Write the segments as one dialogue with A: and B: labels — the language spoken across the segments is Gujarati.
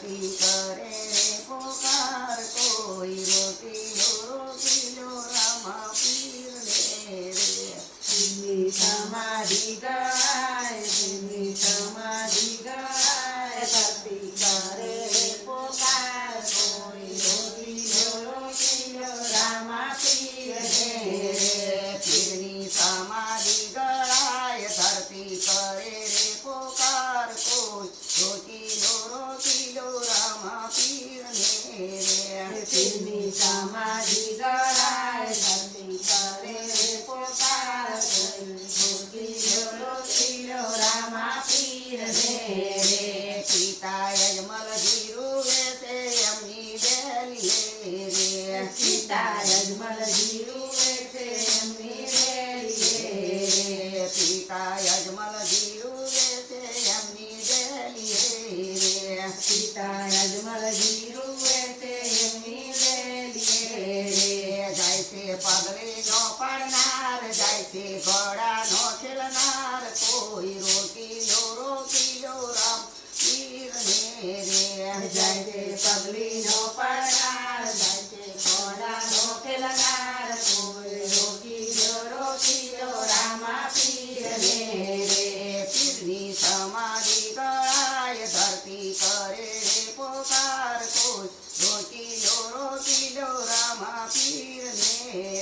A: ધરતી કરે રે પોકાર કોઈ રોટીલો રામા પીરને રે
B: એમની સમાધિ ગણાય, એમની સમાધિ ગણાય,
A: ધરતી કરે રે પોકાર કોઈ રોટીલો રામા પીરને રે પીરની સમાધિ ગળાય ધરતી કરે રે પોકાર કોઈ રોટીલો રામા પીરને રે
B: પીરની સમાધિ ગણાય, ધરતી કરે રે પોકાર
A: રોટીલો રામા પીરને રે પિતા યજમલ ધીરુવે છે એમની બેલીએ રે
B: સીતા યજમલ જીરુવે છે એમની વેલીએ
A: રે પિતા યજમલ ધીરુવે છે એમની બેલીએ રે
B: સીતા યજમલ જીરુવે છે એમની વેલીએ
A: રે જાય છે પગલે નો પડનાર જાય છે ઘોડા નો ખેલનાર કોઈ રોટીલો રામ પીરને રે
B: જાય છે પગલી નો પડનાર, જાય છે ઘોડાનો ખેલનાર, કોઈ રોટીલો રામા પીરને
A: રે પીરની સમાધિ ગળાય ધરતી કરે રે પોકાર કોઈ રોટીલો રામા પીરને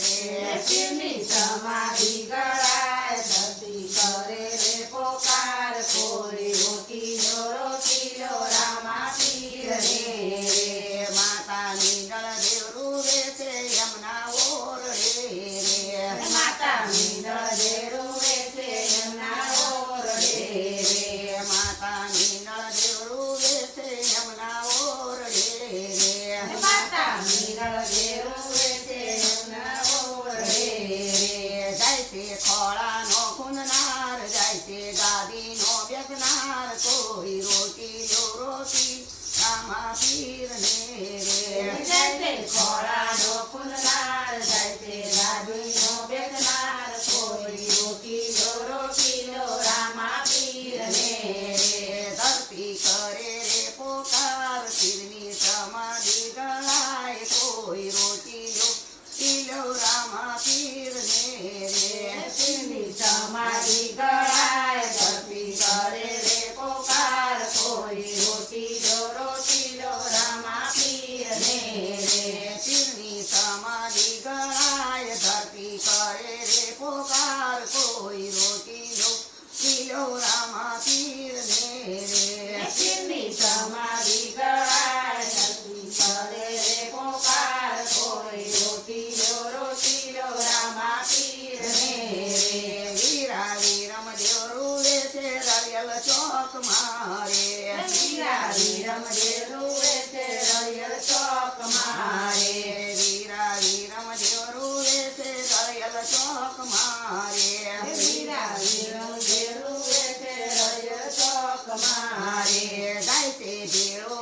A: રે
B: પીરની સમાધિ ગળાય, ધરતી કરે રે પોકાર કોઈ રોટીલો રામા પીરને
A: રે માતાની નળદેવ રૂવે છે યમુના ઓરડે રે
B: માતાની નળદે રૂવે છે એમના ઓરડે
A: રે માતાની નળદેવ રૂવે છે યમુના ઓરડે રે
B: માતાની નળદે રૂવે છે એમના ઓરડે
A: રે જાય છે ખોળાનો ખૂનનાર જાય છે ગાદીનો બેસનાર કોઈ રોટીલો રામા પીરને રે
B: જાય છે ખોળાનો ફૂલનાર, જાય છે ગાદીનો બેસનાર, કોઈ રોટીલો રામા પીરને
A: રે ધરતી કરે રે પોકાર પીરની સમાધિ ગણાય કોઈ રોટીલો રામા પીરને રે
B: પીરની સમાધિ ગળાય, ધરતી કરે રે પોકાર કોઈ રોટીલો રામા પીરને
A: રે પીરની સમાધિ ગણાય ધરતી કરે રે પોકાર કોઈ રોટીલો રામા પીરને રે
B: પીરની સમાધિ ગળાય, ધરતી કરે રે પોકાર કોઈ રોટીલો રામા પીરને
A: રે વીરા વીરમ દેવ રૂવે છે રળિયલ ચોક મારે
B: વીરા વીરમ દેવ રૂવે છે રળિયલ ચોક મારે
A: વીરા વીરમ દેવ રૂવે છે રળિયલ ચોક મારે
B: વીરા વીરમ દેવ રૂવે છે રળિયલ ચોક મારે
A: જાય છે ભેળો